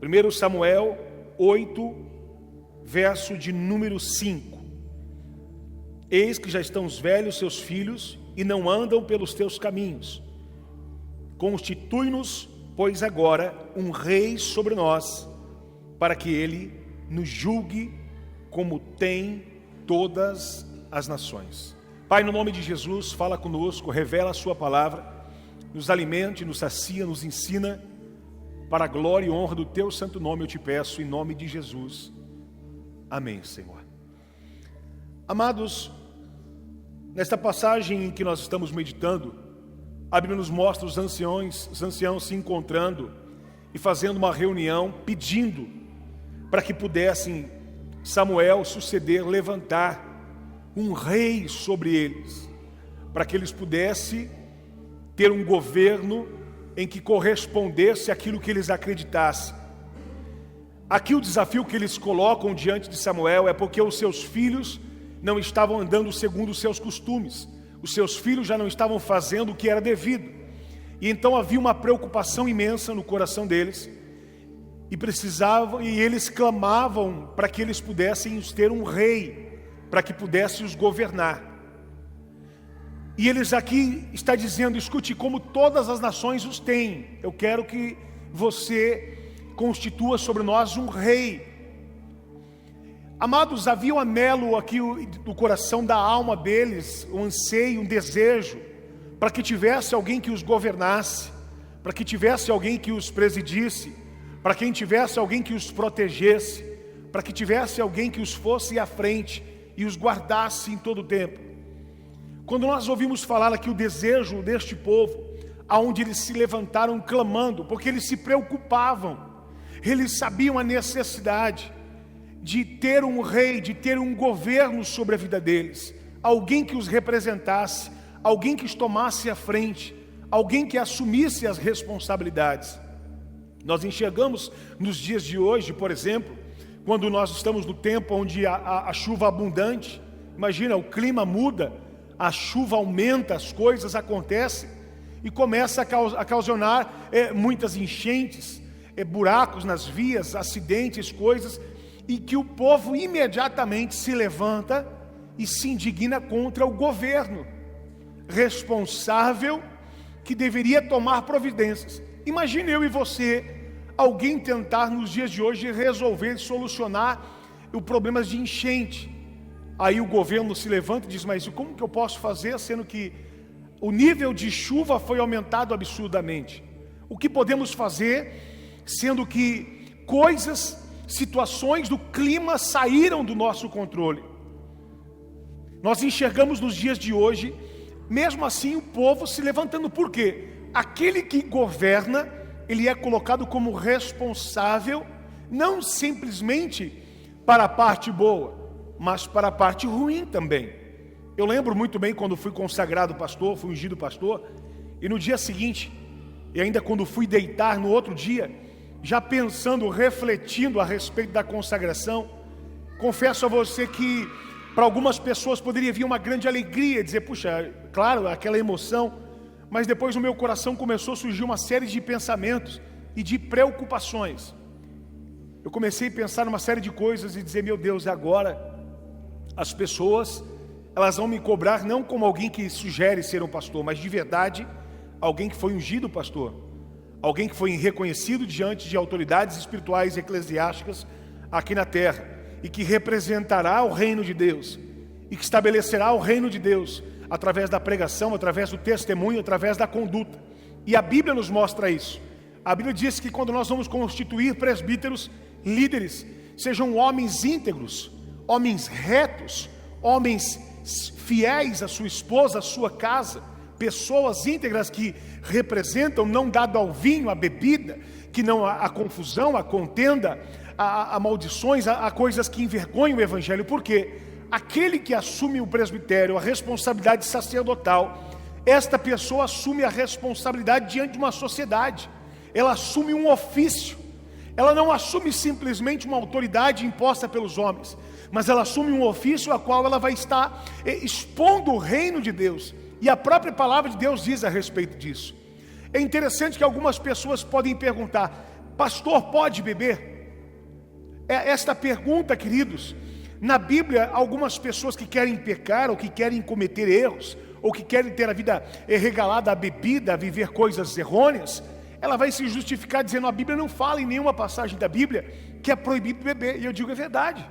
1 Samuel 8, verso de número 5. Eis que já estão os velhos seus filhos e não andam pelos teus caminhos. Constitui-nos, pois agora, um rei sobre nós, para que ele nos julgue como tem todas as nações. Pai, no nome de Jesus, fala conosco, revela a sua palavra, nos alimente, nos sacia, nos ensina, para a glória e honra do teu santo nome eu te peço, em nome de Jesus. Amém, Senhor. Amados, nesta passagem em que nós estamos meditando, a Bíblia nos mostra os anciãos se encontrando e fazendo uma reunião, pedindo para que pudessem Samuel suceder, levantar um rei sobre eles, para que eles pudessem ter um governo em que correspondesse àquilo que eles acreditassem. Aqui o desafio que eles colocam diante de Samuel é porque os seus filhos não estavam andando segundo os seus costumes. Os seus filhos já não estavam fazendo o que era devido. E então havia uma preocupação imensa no coração deles. E eles clamavam para que eles pudessem ter um rei, para que pudesse os governar. E eles aqui está dizendo, escute, como todas as nações os têm, eu quero que você constitua sobre nós um rei. Amados, havia um anelo aqui no coração da alma deles, um anseio, um desejo, para que tivesse alguém que os governasse, para que tivesse alguém que os presidisse, para que tivesse alguém que os protegesse, para que tivesse alguém que os fosse à frente e os guardasse em todo o tempo. Quando nós ouvimos falar aqui o desejo deste povo, aonde eles se levantaram clamando, porque eles se preocupavam, eles sabiam a necessidade de ter um rei, de ter um governo sobre a vida deles, alguém que os representasse, alguém que os tomasse à frente, alguém que assumisse as responsabilidades. Nós enxergamos nos dias de hoje, por exemplo, quando nós estamos no tempo onde a chuva abundante, imagina, o clima muda, a chuva aumenta, as coisas acontecem e começa a ocasionar muitas enchentes, buracos nas vias, acidentes, coisas, e que o povo imediatamente se levanta e se indigna contra o governo responsável que deveria tomar providências. Imagine eu e você, alguém tentar nos dias de hoje resolver, solucionar os problemas de enchente. Aí o governo se levanta e diz, mas como que eu posso fazer, sendo que o nível de chuva foi aumentado absurdamente? O que podemos fazer, sendo que situações do clima saíram do nosso controle? Nós enxergamos nos dias de hoje, mesmo assim o povo se levantando. Por quê? Aquele que governa, ele é colocado como responsável, não simplesmente para a parte boa, mas para a parte ruim também. Eu lembro muito bem quando fui consagrado pastor, fui ungido pastor, e no dia seguinte, e ainda quando fui deitar no outro dia, já pensando, refletindo a respeito da consagração, confesso a você que para algumas pessoas poderia vir uma grande alegria, dizer, puxa, claro, aquela emoção, mas depois no meu coração começou a surgir uma série de pensamentos e de preocupações. Eu comecei a pensar numa série de coisas e dizer, meu Deus, agora as pessoas, elas vão me cobrar não como alguém que sugere ser um pastor, mas de verdade, alguém que foi ungido pastor, alguém que foi reconhecido diante de autoridades espirituais e eclesiásticas aqui na terra, e que representará o reino de Deus, e que estabelecerá o reino de Deus, através da pregação, através do testemunho, através da conduta. E a Bíblia nos mostra isso. A Bíblia diz que quando nós vamos constituir presbíteros, líderes, sejam homens íntegros, homens retos, homens fiéis à sua esposa, à sua casa, pessoas íntegras que representam, não dado ao vinho, à bebida, que não a confusão, a contenda, a maldições, a coisas que envergonham o evangelho. Por quê? Aquele que assume o presbitério, a responsabilidade sacerdotal, esta pessoa assume a responsabilidade diante de uma sociedade, ela assume um ofício, ela não assume simplesmente uma autoridade imposta pelos homens, mas ela assume um ofício a qual ela vai estar expondo o reino de Deus, e a própria palavra de Deus diz a respeito disso. É interessante que algumas pessoas podem perguntar, pastor pode beber? Esta pergunta, queridos, na Bíblia, algumas pessoas que querem pecar, ou que querem cometer erros, ou que querem ter a vida regalada à bebida, a viver coisas errôneas, ela vai se justificar dizendo: a Bíblia não fala em nenhuma passagem da Bíblia que é proibido beber. E eu digo: é verdade.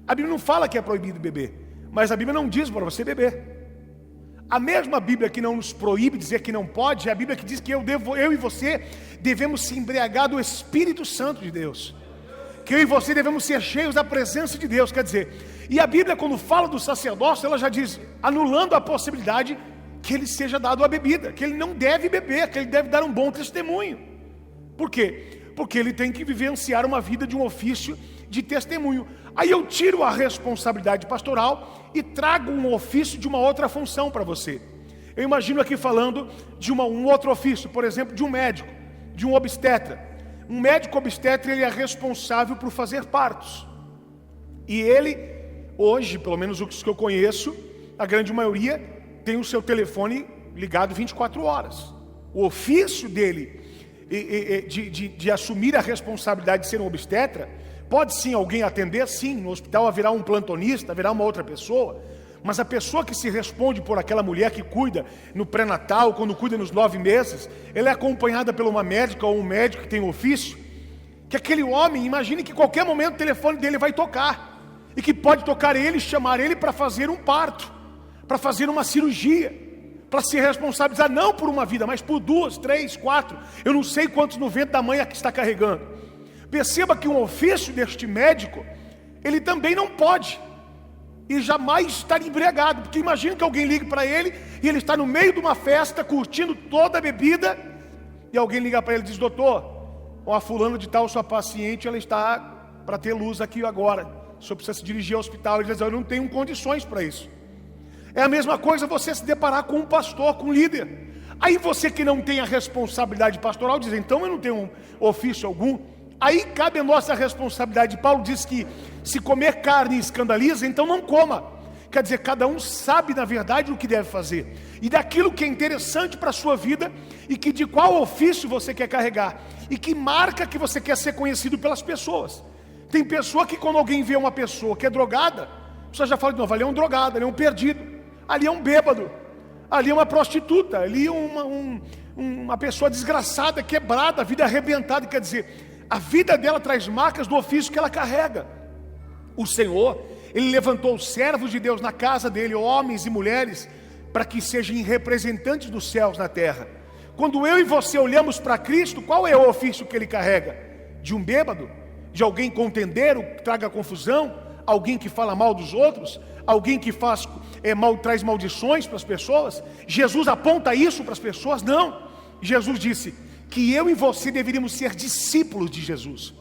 A Bíblia não fala que é proibido beber, mas a Bíblia não diz para você beber. A mesma Bíblia que não nos proíbe dizer que não pode, é a Bíblia que diz que eu e você devemos se embriagar do Espírito Santo de Deus, que eu e você devemos ser cheios da presença de Deus. Quer dizer, e a Bíblia, quando fala do sacerdócio, ela já diz, anulando a possibilidade que ele seja dado a bebida, que ele não deve beber, que ele deve dar um bom testemunho. Por quê? Porque ele tem que vivenciar uma vida de um ofício de testemunho. Aí eu tiro a responsabilidade pastoral e trago um ofício de uma outra função para você. Eu imagino aqui falando de um outro ofício, por exemplo, de um médico, de um obstetra. Um médico obstetra, ele é responsável por fazer partos. E ele, hoje, pelo menos os que eu conheço, a grande maioria tem o seu telefone ligado 24 horas. O ofício dele de assumir a responsabilidade de ser um obstetra, pode sim alguém atender, sim, no hospital haverá um plantonista, haverá uma outra pessoa, mas a pessoa que se responde por aquela mulher que cuida no pré-natal, quando cuida nos 9 meses, ela é acompanhada por uma médica ou um médico que tem ofício, que aquele homem, imagine que em qualquer momento o telefone dele vai tocar, e que pode tocar ele, chamar ele para fazer um parto, para fazer uma cirurgia, para se responsabilizar não por uma vida, mas por 2, 3, 4, eu não sei quantos no ventre da mãe aqui está carregando. Perceba que um ofício deste médico, ele também não pode, e jamais estar embriagado, porque imagina que alguém ligue para ele, e ele está no meio de uma festa, curtindo toda a bebida, e alguém liga para ele e diz: doutor, a fulana de tal, sua paciente, ela está para ter luz aqui agora, o senhor precisa se dirigir ao hospital. Ele diz: eu não tenho condições para isso. É a mesma coisa você se deparar com um pastor, com um líder. Aí você que não tem a responsabilidade pastoral diz: então eu não tenho ofício algum. Aí cabe a nossa responsabilidade. Paulo diz que se comer carne escandaliza, então não coma. Quer dizer, cada um sabe na verdade o que deve fazer, e daquilo que é interessante para a sua vida, e que de qual ofício você quer carregar, e que marca que você quer ser conhecido pelas pessoas. Tem pessoa que quando alguém vê uma pessoa que é drogada, a pessoa já fala: não, ali é um drogado, ali é um perdido, ali é um bêbado, ali é uma prostituta, ali é uma pessoa desgraçada, quebrada, a vida arrebentada. Quer dizer, a vida dela traz marcas do ofício que ela carrega. O Senhor, Ele levantou os servos de Deus na casa dele, homens e mulheres, para que sejam representantes dos céus na terra. Quando eu e você olhamos para Cristo, qual é o ofício que Ele carrega? De um bêbado? De alguém contendeiro, que traga confusão? Alguém que fala mal dos outros? Alguém que traz maldições para as pessoas? Jesus aponta isso para as pessoas? Não. Jesus disse que eu e você deveríamos ser discípulos de Jesus.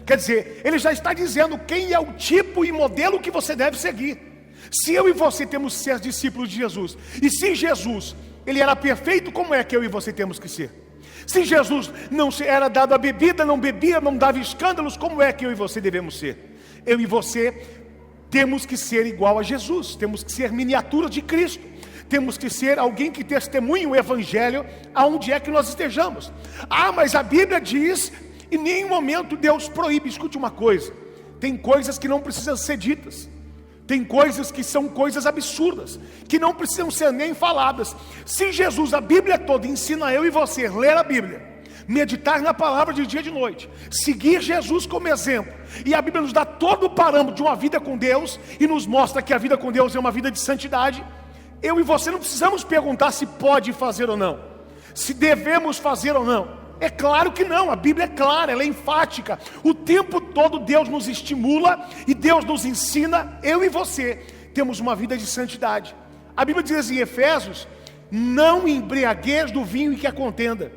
Quer dizer, ele já está dizendo quem é o tipo e modelo que você deve seguir. Se eu e você temos que ser discípulos de Jesus, e se Jesus, ele era perfeito, como é que eu e você temos que ser? Se Jesus não era dado a bebida, não bebia, não dava escândalos, como é que eu e você devemos ser? Eu e você temos que ser igual a Jesus, temos que ser miniaturas de Cristo, temos que ser alguém que testemunhe o Evangelho aonde é que nós estejamos. Ah, mas a Bíblia diz, em nenhum momento Deus proíbe. Escute uma coisa, tem coisas que não precisam ser ditas, tem coisas que são coisas absurdas, que não precisam ser nem faladas. Se Jesus, a Bíblia toda, ensina eu e você a ler a Bíblia, meditar na palavra de dia e de noite, seguir Jesus como exemplo, e a Bíblia nos dá todo o parâmetro de uma vida com Deus, e nos mostra que a vida com Deus é uma vida de santidade, eu e você não precisamos perguntar se pode fazer ou não, se devemos fazer ou não. É claro que não, a Bíblia é clara, ela é enfática. O tempo todo Deus nos estimula e Deus nos ensina. Eu e você temos uma vida de santidade. A Bíblia diz em Efésios: não embriagueis do vinho em que a contenda.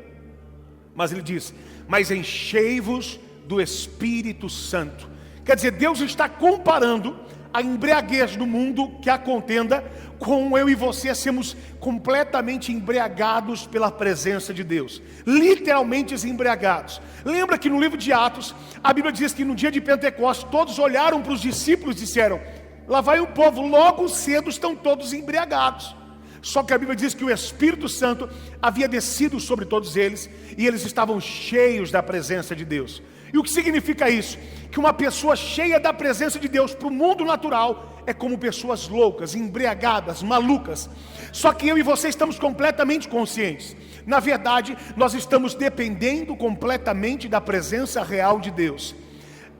Mas ele diz: mas enchei-vos do Espírito Santo. Quer dizer, Deus está comparando a embriaguez do mundo, que a contenda, com eu e você sermos completamente embriagados pela presença de Deus, literalmente embriagados. Lembra que no livro de Atos, a Bíblia diz que no dia de Pentecostes, todos olharam para os discípulos e disseram: lá vai o povo, logo cedo estão todos embriagados. Só que a Bíblia diz que o Espírito Santo havia descido sobre todos eles e eles estavam cheios da presença de Deus. E o que significa isso? Que uma pessoa cheia da presença de Deus para o mundo natural é como pessoas loucas, embriagadas, malucas. Só que eu e você estamos completamente conscientes. Na verdade, nós estamos dependendo completamente da presença real de Deus.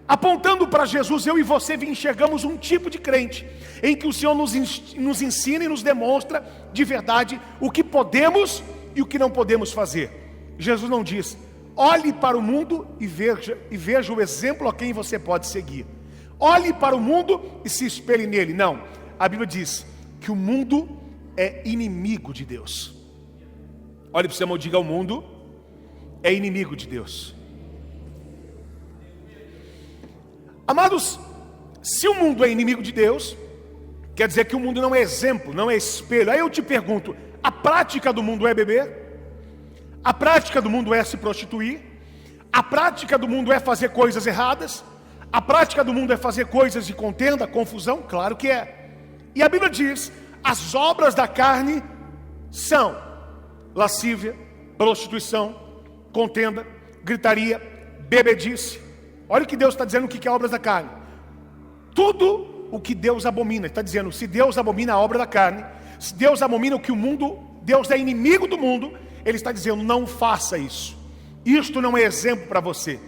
Apontando para Jesus, eu e você enxergamos um tipo de crente em que o Senhor nos ensina e nos demonstra de verdade o que podemos e o que não podemos fazer. Jesus não diz: olhe para o mundo e veja o exemplo a quem você pode seguir. Olhe para o mundo e se espelhe nele. Não, a Bíblia diz que o mundo é inimigo de Deus. Olhe para o seu irmão e diga: o mundo é inimigo de Deus. Amados, se o mundo é inimigo de Deus, quer dizer que o mundo não é exemplo, não é espelho. Aí eu te pergunto: a prática do mundo é beber? A prática do mundo é se prostituir? A prática do mundo é fazer coisas erradas? A prática do mundo é fazer coisas de contenda, confusão? Claro que é. E a Bíblia diz: as obras da carne são lascívia, prostituição, contenda, gritaria, bebedice. Olha o que Deus está dizendo, o que é obras da carne. Tudo o que Deus abomina. Ele está dizendo: se Deus abomina a obra da carne, se Deus abomina o que o mundo, Deus é inimigo do mundo, Ele está dizendo: não faça isso. Isto não é exemplo para você.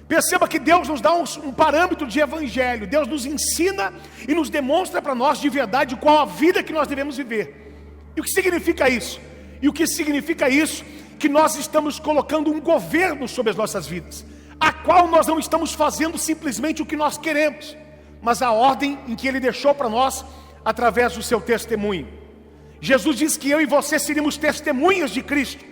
Perceba que Deus nos dá um parâmetro de evangelho. Deus nos ensina e nos demonstra para nós de verdade qual a vida que nós devemos viver. E o que significa isso? E o que significa isso? Que nós estamos colocando um governo sobre as nossas vidas, a qual nós não estamos fazendo simplesmente o que nós queremos, mas a ordem em que Ele deixou para nós através do seu testemunho. Jesus diz que eu e você seríamos testemunhas de Cristo,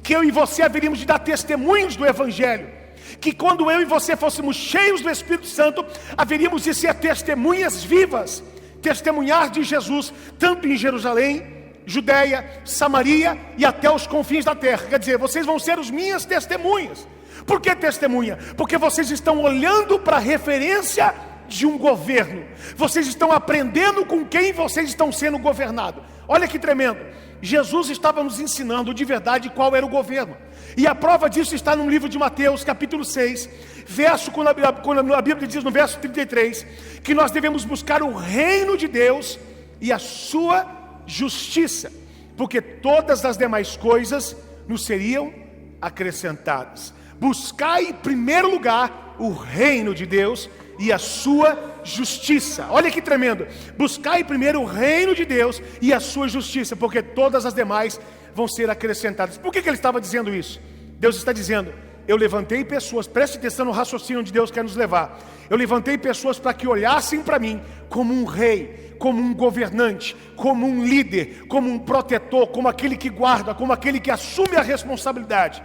que eu e você haveríamos de dar testemunhos do Evangelho, que quando eu e você fôssemos cheios do Espírito Santo, haveríamos de ser testemunhas vivas, testemunhar de Jesus, tanto em Jerusalém, Judeia, Samaria e até os confins da terra. Quer dizer, vocês vão ser as minhas testemunhas. Por que testemunha? Porque vocês estão olhando para a referência de um governo. Vocês estão aprendendo com quem vocês estão sendo governados. Olha que tremendo. Jesus estava nos ensinando de verdade qual era o governo. E a prova disso está no livro de Mateus, capítulo 6, verso, quando a Bíblia diz no verso 33, que nós devemos buscar o reino de Deus e a sua justiça, porque todas as demais coisas nos seriam acrescentadas. Buscai em primeiro lugar o reino de Deus e a sua justiça. Olha que tremendo. Buscai primeiro o reino de Deus e a sua justiça, porque todas as demais vão ser acrescentadas. Por que ele estava dizendo isso? Deus está dizendo: eu levantei pessoas, preste atenção no raciocínio onde Deus quer nos levar. Eu levantei pessoas para que olhassem para mim como um rei, como um governante, como um líder, como um protetor, como aquele que guarda, como aquele que assume a responsabilidade.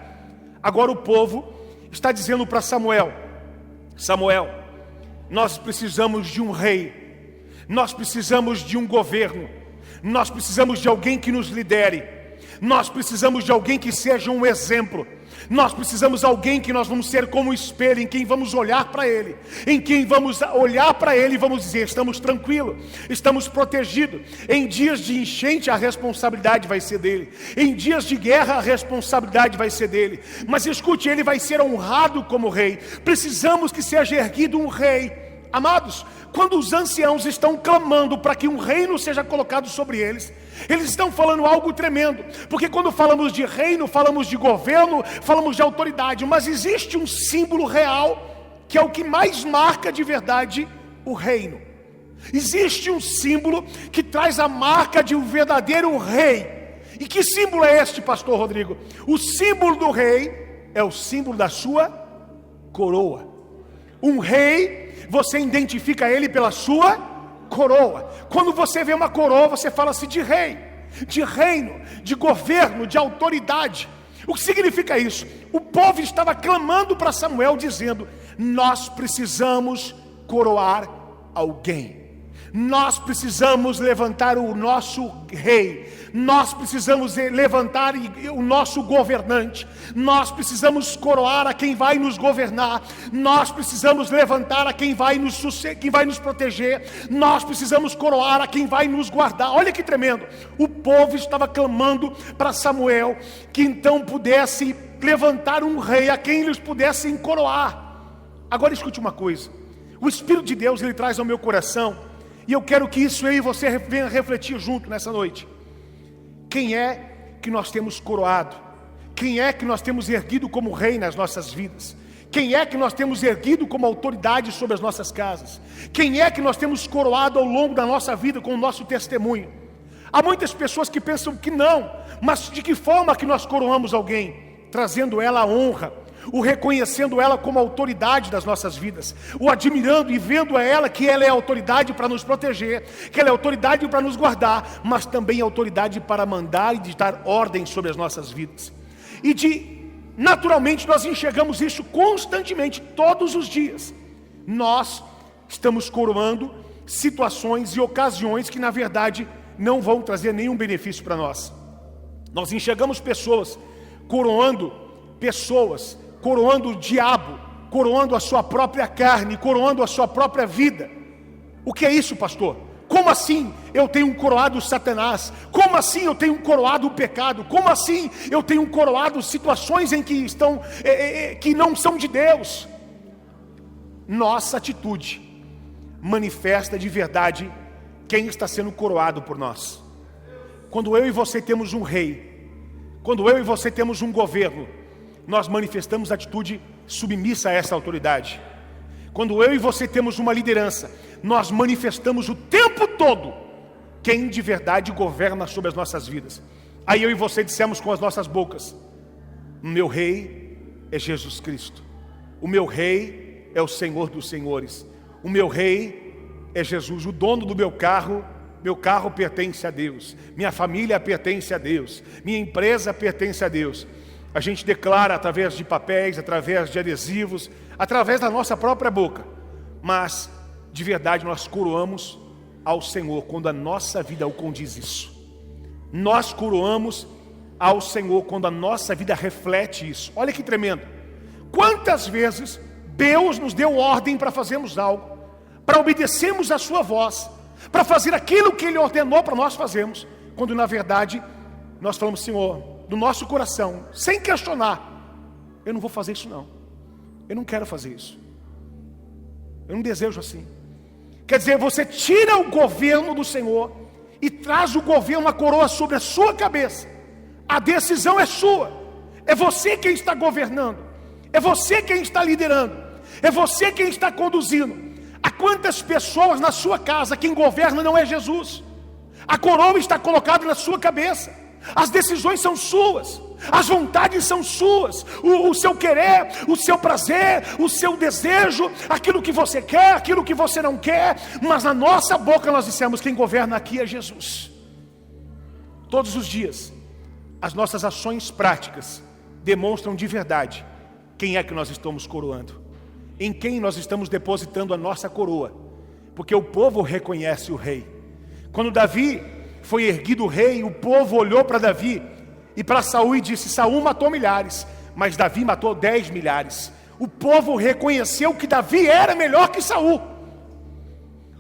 Agora o povo está dizendo para Samuel: Samuel, nós precisamos de um rei, nós precisamos de um governo, nós precisamos de alguém que nos lidere, nós precisamos de alguém que seja um exemplo, nós precisamos de alguém que nós vamos ser como espelho, em quem vamos olhar para ele, em quem vamos olhar para ele e vamos dizer: estamos tranquilos, estamos protegidos. Em dias de enchente a responsabilidade vai ser dele, em dias de guerra a responsabilidade vai ser dele. Mas escute, ele vai ser honrado como rei. Precisamos que seja erguido um rei. Amados, quando os anciãos estão clamando para que um reino seja colocado sobre eles, eles estão falando algo tremendo, porque quando falamos de reino, falamos de governo, falamos de autoridade, mas existe um símbolo real, que é o que mais marca de verdade o reino. Existe um símbolo que traz a marca de um verdadeiro rei. E que símbolo é este, pastor Rodrigo? O símbolo do rei é o símbolo da sua coroa. Um rei, você identifica ele pela sua coroa. Quando você vê uma coroa, você fala-se de rei, de reino, de governo, de autoridade. O que significa isso? O povo estava clamando para Samuel, dizendo: nós precisamos coroar alguém, Nós precisamos levantar o nosso rei, nós precisamos levantar o nosso governante, nós precisamos coroar a quem vai nos governar, nós precisamos levantar a quem vai nos proteger, nós precisamos coroar a quem vai nos guardar. Olha que tremendo, o povo estava clamando para Samuel, que então pudesse levantar um rei a quem eles pudessem coroar. Agora escute uma coisa, o Espírito de Deus, ele traz ao meu coração, e eu quero que isso eu e você venha refletir junto nessa noite. Quem é que nós temos coroado? Quem é que nós temos erguido como rei nas nossas vidas? Quem é que nós temos erguido como autoridade sobre as nossas casas? Quem é que nós temos coroado ao longo da nossa vida com o nosso testemunho? Há muitas pessoas que pensam que não, mas de que forma que nós coroamos alguém? Trazendo ela a honra, o reconhecendo ela como autoridade das nossas vidas, o admirando e vendo a ela que ela é autoridade para nos proteger, que ela é autoridade para nos guardar, mas também autoridade para mandar e ditar ordem sobre as nossas vidas. Naturalmente nós enxergamos isso constantemente, todos os dias. Nós estamos coroando situações e ocasiões que na verdade não vão trazer nenhum benefício para nós. Nós enxergamos pessoas coroando o diabo, coroando a sua própria carne, coroando a sua própria vida. O que é isso, pastor? Como assim eu tenho coroado Satanás? Como assim eu tenho coroado o pecado? Como assim eu tenho coroado situações em que que não são de Deus? Nossa atitude manifesta de verdade quem está sendo coroado por nós. Quando eu e você temos um rei, quando eu e você temos um governo, nós manifestamos atitude submissa a essa autoridade. Quando eu e você temos uma liderança, nós manifestamos o tempo todo quem de verdade governa sobre as nossas vidas. Aí eu e você dissemos com as nossas bocas: o meu rei é Jesus Cristo, o meu rei é o Senhor dos senhores, o meu rei é Jesus, o dono do meu carro pertence a Deus, minha família pertence a Deus, minha empresa pertence a Deus. A gente declara através de papéis, através de adesivos, através da nossa própria boca, mas de verdade nós coroamos ao Senhor quando a nossa vida o condiz isso. Nós coroamos ao Senhor quando a nossa vida reflete isso. Olha que tremendo. Quantas vezes Deus nos deu ordem para fazermos algo, para obedecermos a sua voz, para fazer aquilo que Ele ordenou para nós fazermos, quando na verdade nós falamos: Senhor, do nosso coração, sem questionar, eu não vou fazer isso não, eu não quero fazer isso, eu não desejo assim. Quer dizer, você tira o governo do Senhor e traz o governo, a coroa sobre a sua cabeça. A decisão é sua, é você quem está governando, é você quem está liderando, é você quem está conduzindo. Há quantas pessoas na sua casa quem governa não é Jesus? A coroa está colocada na sua cabeça. As decisões são suas, as vontades são suas, o seu querer, o seu prazer, o seu desejo, aquilo que você quer, aquilo que você não quer, mas na nossa boca nós dissemos: quem governa aqui é Jesus. Todos os dias, as nossas ações práticas demonstram de verdade quem é que nós estamos coroando, em quem nós estamos depositando a nossa coroa, porque o povo reconhece o rei. Quando Davi foi erguido o rei, o povo olhou para Davi e para Saul e disse: Saul matou milhares, mas Davi matou 10 milhares. O povo reconheceu que Davi era melhor que Saul.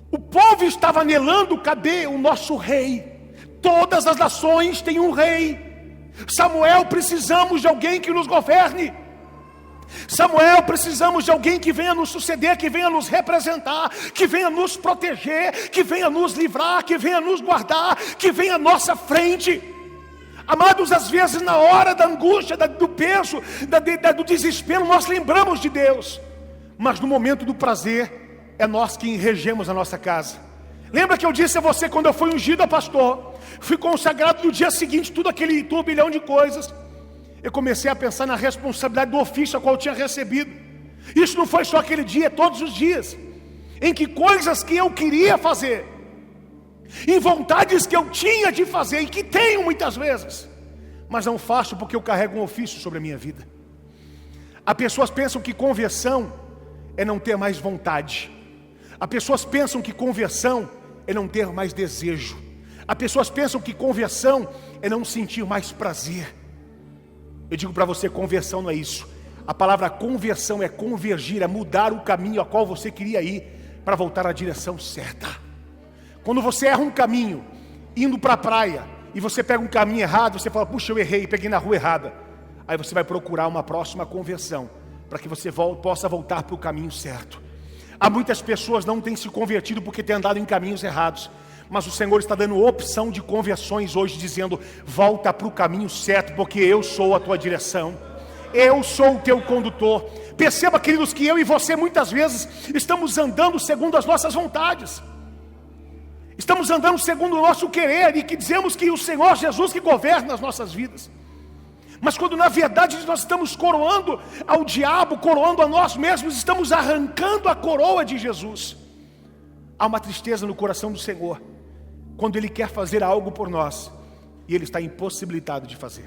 O povo estava anelando: cadê o nosso rei? Todas as nações têm um rei. Samuel, precisamos de alguém que nos governe. Samuel, precisamos de alguém que venha nos suceder, que venha nos representar, que venha nos proteger, que venha nos livrar, que venha nos guardar, que venha à nossa frente. Amados, às vezes na hora da angústia, do peso, do desespero, nós lembramos de Deus, mas no momento do prazer, é nós que regemos a nossa casa. Lembra que eu disse a você, quando eu fui ungido a pastor, fui consagrado no dia seguinte, tudo aquele turbilhão de coisas, eu comecei a pensar na responsabilidade do ofício a qual eu tinha recebido. Isso não foi só aquele dia, todos os dias, em que coisas que eu queria fazer, em vontades que eu tinha de fazer, e que tenho muitas vezes, mas não faço porque eu carrego um ofício sobre a minha vida. As pessoas pensam que conversão é não ter mais vontade. As pessoas pensam que conversão é não ter mais desejo. As pessoas pensam que conversão é não sentir mais prazer. Eu digo para você, conversão não é isso. A palavra conversão é convergir, é mudar o caminho a qual você queria ir para voltar à direção certa. Quando você erra um caminho, indo para a praia, e você pega um caminho errado, você fala, puxa, eu errei, peguei na rua errada. Aí você vai procurar uma próxima conversão, para que você possa voltar para o caminho certo. Há muitas pessoas não têm se convertido porque têm andado em caminhos errados. Mas o Senhor está dando opção de conversões hoje, dizendo, volta para o caminho certo, porque eu sou a tua direção. Eu sou o teu condutor. Perceba, queridos, que eu e você muitas vezes estamos andando segundo as nossas vontades. Estamos andando segundo o nosso querer e que dizemos que o Senhor Jesus que governa as nossas vidas. Mas quando na verdade nós estamos coroando ao diabo, coroando a nós mesmos, estamos arrancando a coroa de Jesus. Há uma tristeza no coração do Senhor quando Ele quer fazer algo por nós e Ele está impossibilitado de fazer.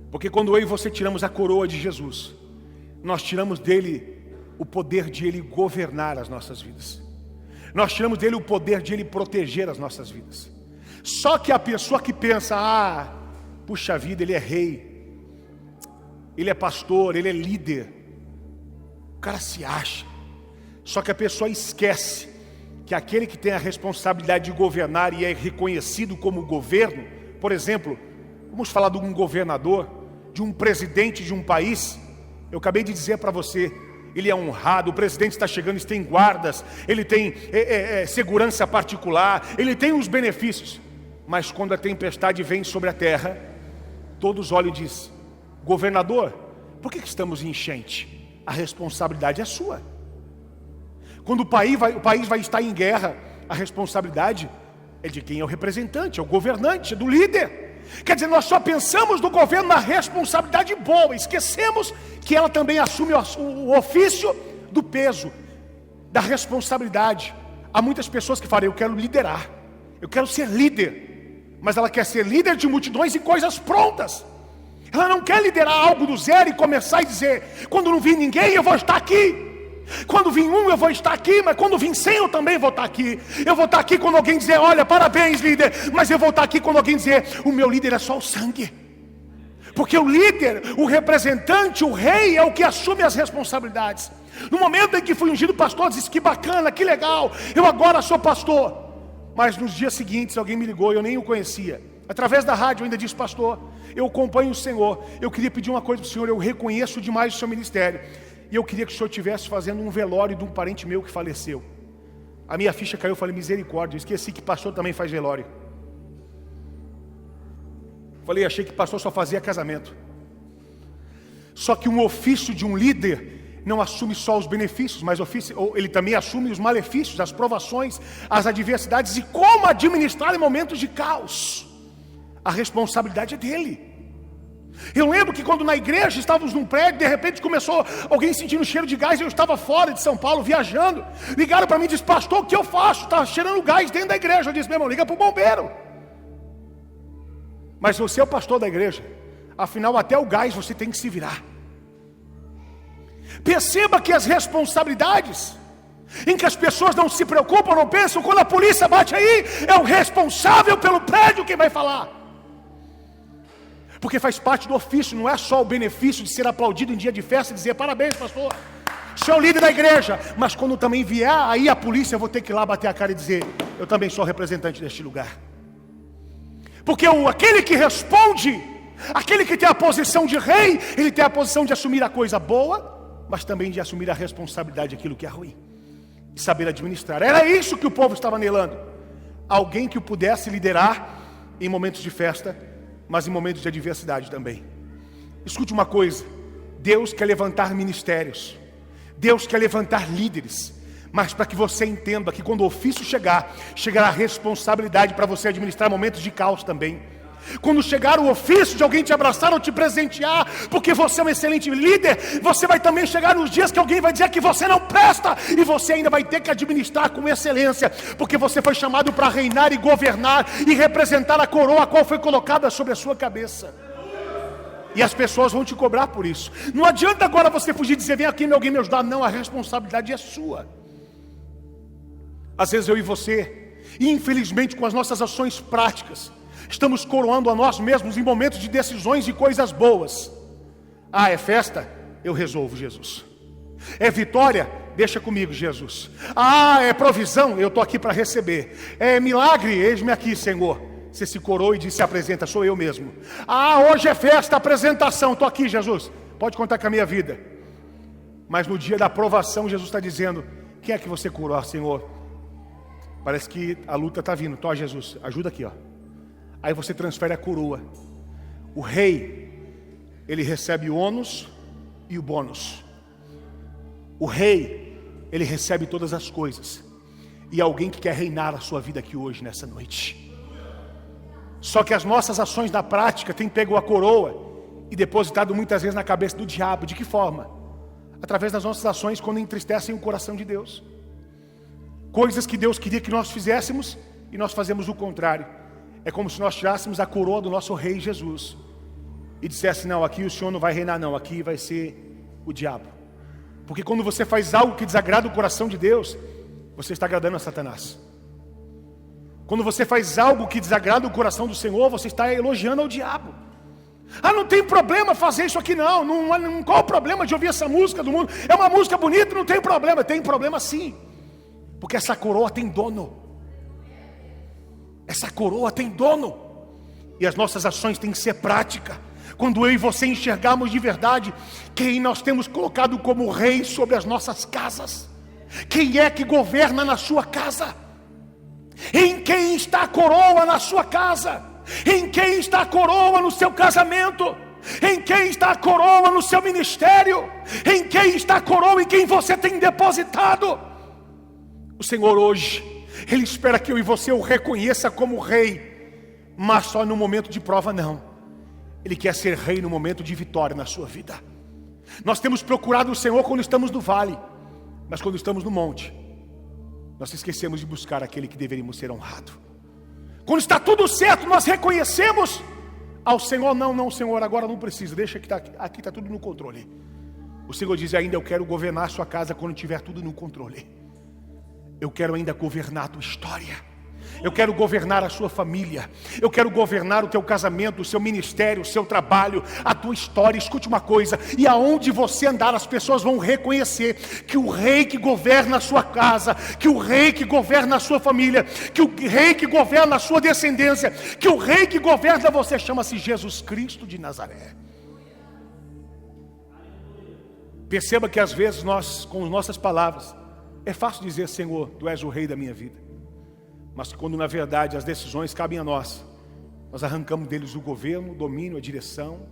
Porque quando eu e você tiramos a coroa de Jesus, nós tiramos dele o poder de Ele governar as nossas vidas. Nós tiramos dele o poder de Ele proteger as nossas vidas. Só que a pessoa que pensa, puxa vida, ele é rei, ele é pastor, ele é líder, o cara se acha. Só que a pessoa esquece que aquele que tem a responsabilidade de governar e é reconhecido como governo, por exemplo, vamos falar de um governador, de um presidente de um país. Eu acabei de dizer para você, ele é honrado, o presidente está chegando, ele tem guardas, ele tem segurança particular, ele tem os benefícios. Mas quando a tempestade vem sobre a terra, todos olham e dizem, governador, por que estamos em enchente? A responsabilidade é sua. Quando o país vai estar em guerra, a responsabilidade é de quem é o representante, é o governante, é do líder. Quer dizer, nós só pensamos no governo na responsabilidade boa, esquecemos que ela também assume o ofício do peso, da responsabilidade. Há muitas pessoas que falam, eu quero liderar, eu quero ser líder, mas ela quer ser líder de multidões e coisas prontas. Ela não quer liderar algo do zero e começar e dizer, quando não vir ninguém eu vou estar aqui. Quando vir um eu vou estar aqui, mas quando vir 100 eu também vou estar aqui. Eu vou estar aqui quando alguém dizer, olha, parabéns líder. Mas eu vou estar aqui quando alguém dizer, o meu líder é só o sangue. Porque o líder, o representante, o rei é o que assume as responsabilidades. No momento em que fui ungido pastor, disse, que bacana, que legal, eu agora sou pastor. Mas nos dias seguintes alguém me ligou e eu nem o conhecia. Através da rádio ainda disse, pastor, eu acompanho o Senhor, eu queria pedir uma coisa para o Senhor, eu reconheço demais o seu ministério. E eu queria que o senhor estivesse fazendo um velório de um parente meu que faleceu. A minha ficha caiu, eu falei, misericórdia, eu esqueci que pastor também faz velório. Falei, achei que pastor só fazia casamento. Só que um ofício de um líder não assume só os benefícios, mas ele também assume os malefícios, as provações, as adversidades e como administrar em momentos de caos. A responsabilidade é dele. Eu lembro que quando na igreja estávamos num prédio, de repente começou alguém sentindo cheiro de gás, eu estava fora de São Paulo, viajando, ligaram para mim e disseram, pastor, o que eu faço? Está cheirando gás dentro da igreja. Eu disse, meu irmão, liga para o bombeiro. Mas você é o pastor da igreja, afinal até o gás você tem que se virar. Perceba que as responsabilidades, em que as pessoas não se preocupam, não pensam, quando a polícia bate aí, é o responsável pelo prédio quem vai falar. Porque faz parte do ofício, não é só o benefício de ser aplaudido em dia de festa e dizer, parabéns pastor, sou o líder da igreja. Mas quando também vier, aí a polícia, eu vou ter que ir lá bater a cara e dizer, eu também sou representante deste lugar. Porque aquele que responde, aquele que tem a posição de rei, ele tem a posição de assumir a coisa boa, mas também de assumir a responsabilidade daquilo que é ruim. E saber administrar. Era isso que o povo estava anelando. Alguém que o pudesse liderar em momentos de festa, mas em momentos de adversidade também. Escute uma coisa, Deus quer levantar ministérios, Deus quer levantar líderes, mas para que você entenda que quando o ofício chegará a responsabilidade para você administrar momentos de caos também. Quando chegar o ofício de alguém te abraçar ou te presentear, porque você é um excelente líder, você vai também chegar nos dias que alguém vai dizer que você não presta, e você ainda vai ter que administrar com excelência, porque você foi chamado para reinar e governar, e representar a coroa a qual foi colocada sobre a sua cabeça. E as pessoas vão te cobrar por isso. Não adianta agora você fugir e dizer, vem aqui alguém me ajudar. Não, a responsabilidade é sua. Às vezes eu e você, infelizmente com as nossas ações práticas, estamos coroando a nós mesmos em momentos de decisões e coisas boas. Ah, é festa? Eu resolvo, Jesus. É vitória? Deixa comigo, Jesus. Ah, é provisão? Eu estou aqui para receber. É milagre? Eis-me aqui, Senhor. Você se coroou e disse: apresenta, sou eu mesmo. Ah, hoje é festa, apresentação, estou aqui, Jesus. Pode contar com a minha vida. Mas no dia da aprovação, Jesus está dizendo: quem é que você curou, Senhor? Parece que a luta está vindo. Então, Jesus, ajuda aqui, ó. Aí você transfere a coroa. O rei, ele recebe o ônus e o bônus. O rei, ele recebe todas as coisas. E alguém que quer reinar a sua vida aqui hoje, nessa noite. Só que as nossas ações na prática têm pego a coroa e depositado muitas vezes na cabeça do diabo. De que forma? Através das nossas ações quando entristecem o coração de Deus. Coisas que Deus queria que nós fizéssemos e nós fazemos o contrário. É como se nós tirássemos a coroa do nosso rei Jesus e dissesse: não, aqui o Senhor não vai reinar não, aqui vai ser o diabo. Porque quando você faz algo que desagrada o coração de Deus, você está agradando a Satanás. Quando você faz algo que desagrada o coração do Senhor, você está elogiando ao diabo. Ah, não tem problema fazer isso aqui não. Qual o problema de ouvir essa música do mundo? É uma música bonita, não tem problema. Tem problema sim. Porque essa coroa tem dono. Essa coroa tem dono. E as nossas ações têm que ser prática. Quando eu e você enxergarmos de verdade quem nós temos colocado como rei sobre as nossas casas. Quem é que governa na sua casa? Em quem está a coroa na sua casa? Em quem está a coroa no seu casamento? Em quem está a coroa no seu ministério? Em quem está a coroa em quem você tem depositado? O Senhor hoje, Ele espera que eu e você o reconheça como rei, mas só no momento de prova não. Ele quer ser rei no momento de vitória na sua vida. Nós temos procurado o Senhor quando estamos no vale, mas quando estamos no monte, nós esquecemos de buscar aquele que deveríamos ser honrado. Quando está tudo certo, nós reconhecemos ao Senhor: não, Senhor, agora não precisa, deixa que aqui está tudo no controle. O Senhor diz ainda: eu quero governar a sua casa quando tiver tudo no controle. Eu quero ainda governar a tua história. Eu quero governar a sua família. Eu quero governar o teu casamento, o seu ministério, o seu trabalho, a tua história. Escute uma coisa: e aonde você andar, as pessoas vão reconhecer que o rei que governa a sua casa, que o rei que governa a sua família, que o rei que governa a sua descendência, que o rei que governa você chama-se Jesus Cristo de Nazaré. Perceba que às vezes nós, com nossas palavras, é fácil dizer: Senhor, Tu és o rei da minha vida. Mas quando na verdade as decisões cabem a nós, nós arrancamos deles o governo, o domínio, a direção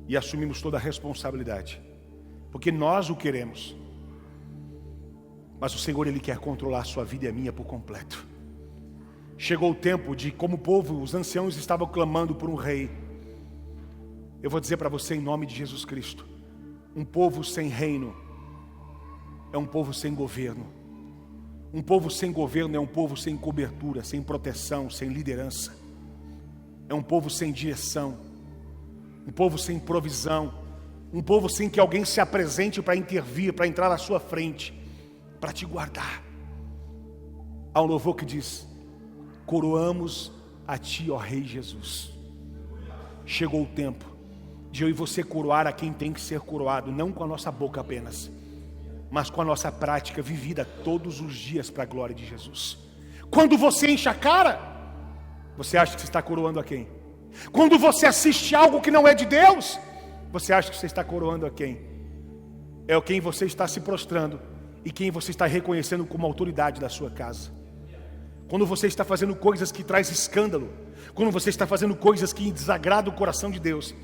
e assumimos toda a responsabilidade. Porque nós o queremos. Mas o Senhor, Ele quer controlar a sua vida e a minha por completo. Chegou o tempo de, como povo, os anciãos estavam clamando por um rei. Eu vou dizer para você em nome de Jesus Cristo: um povo sem reino é um povo sem governo. Um povo sem governo é um povo sem cobertura, sem proteção, sem liderança. É um povo sem direção. Um povo sem provisão. Um povo sem que alguém se apresente para intervir, para entrar à sua frente, para te guardar. Há um louvor que diz: coroamos a Ti, ó Rei Jesus. Chegou o tempo de eu e você coroar a quem tem que ser coroado, não com a nossa boca apenas, mas com a nossa prática vivida todos os dias para a glória de Jesus. Quando você enche a cara, você acha que você está coroando a quem? Quando você assiste algo que não é de Deus, você acha que você está coroando a quem? É quem você está se prostrando e quem você está reconhecendo como autoridade da sua casa. Quando você está fazendo coisas que traz escândalo, quando você está fazendo coisas que desagradam o coração de Deus,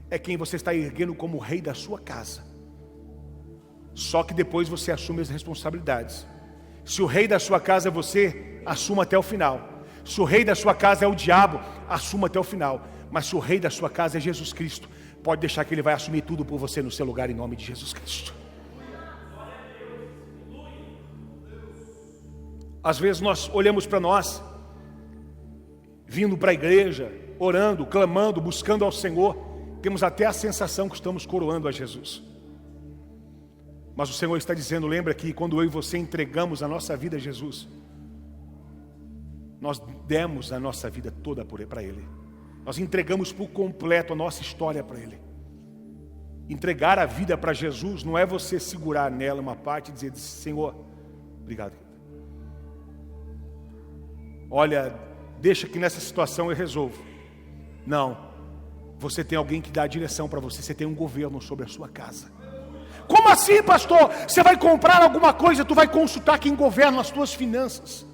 é quem você está erguendo como rei da sua casa. Só que depois você assume as responsabilidades. Se o rei da sua casa é você, assuma até o final. Se o rei da sua casa é o diabo, assuma até o final. Mas se o rei da sua casa é Jesus Cristo, pode deixar que Ele vai assumir tudo por você no seu lugar, em nome de Jesus Cristo. Às vezes nós olhamos para nós, vindo para a igreja, orando, clamando, buscando ao Senhor, temos até a sensação que estamos coroando a Jesus. Mas o Senhor está dizendo, lembra que quando eu e você entregamos a nossa vida a Jesus, nós demos a nossa vida toda para Ele. Nós entregamos por completo a nossa história para Ele. Entregar a vida para Jesus não é você segurar nela uma parte e dizer, Senhor, obrigado. Olha, deixa que nessa situação eu resolvo. Não, você tem alguém que dá a direção para você, você tem um governo sobre a sua casa. Como assim, pastor? Você vai comprar alguma coisa, tu vai consultar quem governa as tuas finanças.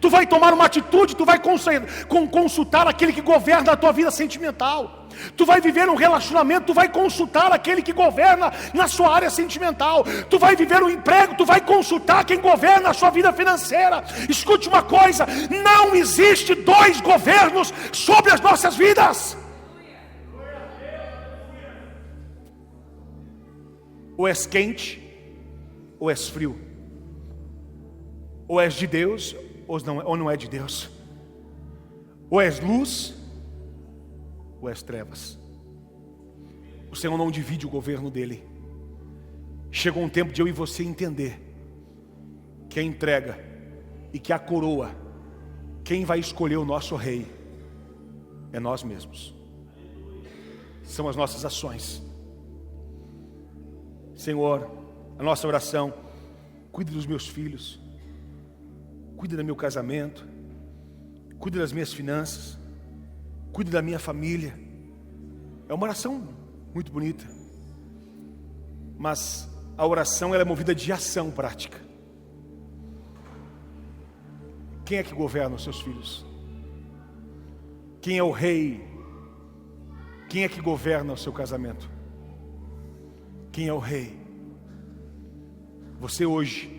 Tu vai tomar uma atitude, tu vai consultar aquele que governa a tua vida sentimental. Tu vai viver um relacionamento, tu vai consultar aquele que governa na sua área sentimental. Tu vai viver um emprego, tu vai consultar quem governa a sua vida financeira. Escute uma coisa, não existe dois governos sobre as nossas vidas. Ou és quente, ou és frio. Ou és de Deus, ou não é de Deus. Ou és luz, ou és trevas. O Senhor não divide o governo dele. Chegou um tempo de eu e você entender que a entrega e que a coroa, quem vai escolher o nosso rei é nós mesmos. São as nossas ações. Senhor, a nossa oração, cuide dos meus filhos, cuide do meu casamento, cuide das minhas finanças, cuide da minha família. É uma oração muito bonita, mas a oração ela é movida de ação prática. Quem é que governa os seus filhos? Quem é o rei? Quem é que governa o seu casamento? Quem é o rei? Você hoje,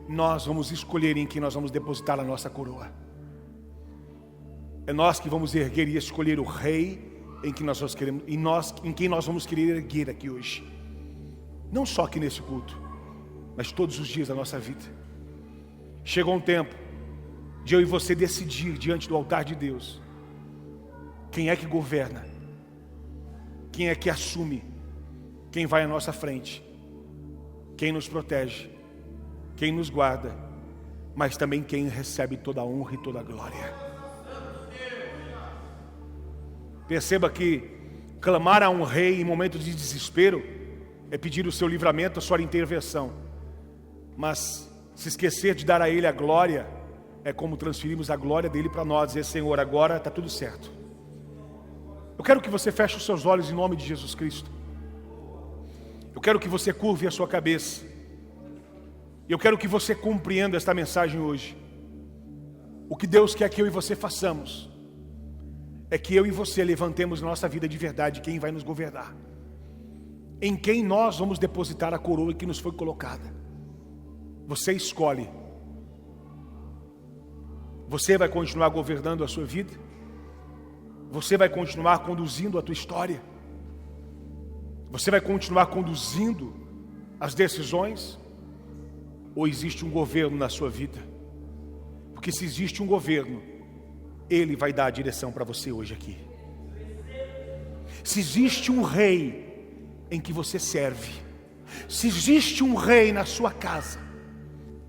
nós vamos escolher em quem nós vamos depositar a nossa coroa. É nós que vamos erguer e escolher o rei em quem nós queremos, em quem nós vamos querer erguer aqui hoje. Não só aqui nesse culto, mas todos os dias da nossa vida. Chegou um tempo de eu e você decidir diante do altar de Deus quem é que governa, quem é que assume, quem vai à nossa frente, quem nos protege, quem nos guarda, mas também quem recebe toda a honra e toda a glória. Perceba que clamar a um rei em momentos de desespero é pedir o seu livramento, a sua intervenção. Mas se esquecer de dar a Ele a glória, é como transferirmos a glória dEle para nós, dizer, Senhor, agora está tudo certo. Eu quero que você feche os seus olhos em nome de Jesus Cristo. Eu quero que você curve a sua cabeça. Eu quero que você compreenda esta mensagem hoje. O que Deus quer que eu e você façamos é que eu e você levantemos na nossa vida de verdade quem vai nos governar, em quem nós vamos depositar a coroa que nos foi colocada. Você escolhe. Você vai continuar governando a sua vida? Você vai continuar conduzindo a tua história? Você vai continuar conduzindo as decisões? Ou existe um governo na sua vida? Porque se existe um governo, Ele vai dar a direção para você hoje aqui. Se existe um rei em que você serve, se existe um rei na sua casa,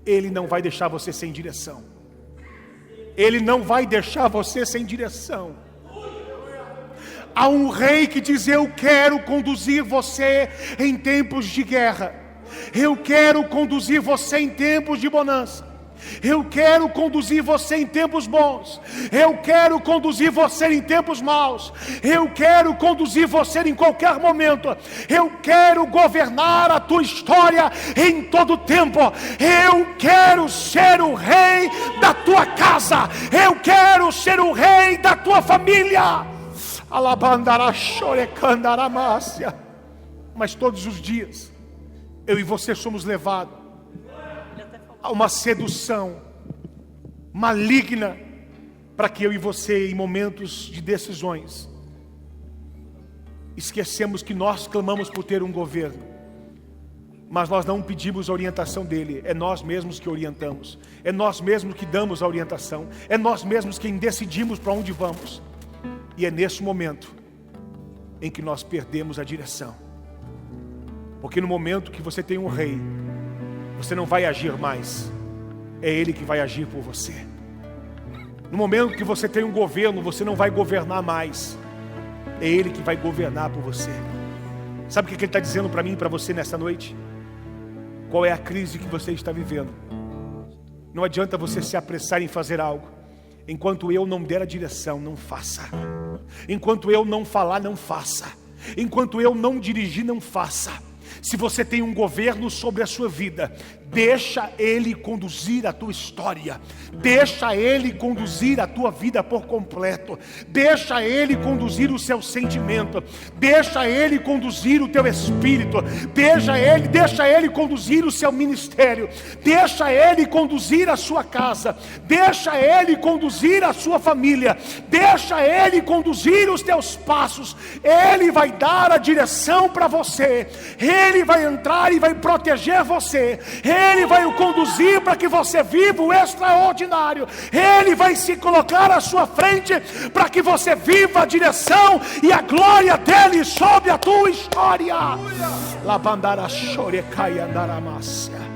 Ele não vai deixar você sem direção. Ele não vai deixar você sem direção. Há um rei que diz, eu quero conduzir você em tempos de guerra. Eu quero conduzir você em tempos de bonança. Eu quero conduzir você em tempos bons. Eu quero conduzir você em tempos maus. Eu quero conduzir você em qualquer momento. Eu quero governar a tua história em todo tempo. Eu quero ser o rei da tua casa. Eu quero ser o rei da tua família. Mas todos os dias eu e você somos levados a uma sedução maligna, para que eu e você, em momentos de decisões, esquecemos que nós clamamos por ter um governo, mas nós não pedimos a orientação dele. É nós mesmos que orientamos, é nós mesmos que damos a orientação, é nós mesmos quem decidimos para onde vamos. E é nesse momento em que nós perdemos a direção. Porque no momento que você tem um rei, você não vai agir mais, é Ele que vai agir por você. No momento que você tem um governo, você não vai governar mais, é Ele que vai governar por você. Sabe o que Ele está dizendo para mim e para você nessa noite? Qual é a crise que você está vivendo? Não adianta você se apressar em fazer algo. Enquanto eu não der a direção, não faça. Enquanto eu não falar, não faça. Enquanto eu não dirigir, não faça. Se você tem um governo sobre a sua vida, deixa Ele conduzir a tua história. Deixa Ele conduzir a tua vida por completo. Deixa Ele conduzir o seu sentimento. Deixa Ele conduzir o teu espírito. Deixa Ele conduzir o seu ministério. Deixa Ele conduzir a sua casa. Deixa Ele conduzir a sua família. Deixa Ele conduzir os teus passos. Ele vai dar a direção para você. Ele vai entrar e vai proteger você. Ele vai o conduzir para que você viva o extraordinário. Ele vai se colocar à sua frente para que você viva a direção e a glória dele sobre a tua história. Labandara chore cai andaramassa.